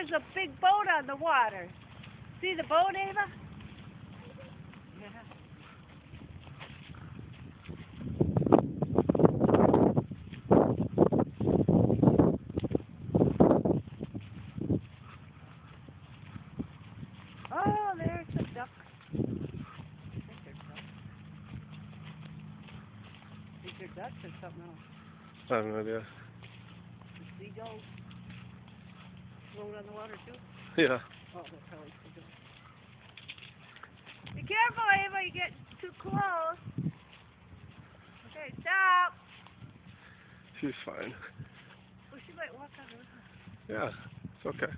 there's a big boat on the water. See the boat, Ava? Yeah. Oh, there's a duck. I think they're ducks. These are ducks or something else. I have no idea. The seagulls float on the water too? Yeah. Oh, they're probably seagulls. Be careful, Ava, you get too close. Okay, stop. She's fine. Well, she might walk on the river. Yeah, it's okay.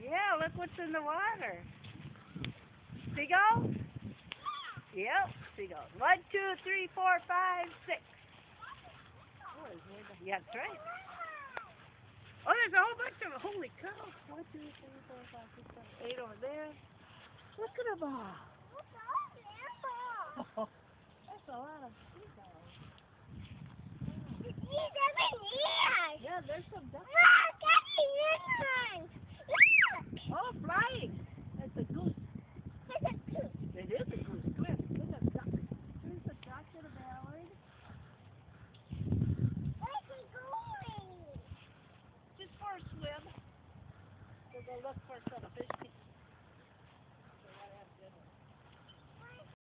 Yeah, look what's in the water. Seagulls? Yep, seagulls. 1, 2, 3, 4, 5, 6. Oh, yeah, that's right. Oh, there's a whole bunch of them. Holy cow. 1, 2, 3, 4, 5, 6, 7, 8 over there. Look at them all. Oh, that's a lot of seagulls. Yeah, there's some ducks. Oh, flying. That's a goose. It is a goose. Come here. Look at a duck. There's a duck and a mallard. Where's he going? Just for a swim. We'll go look for some fish.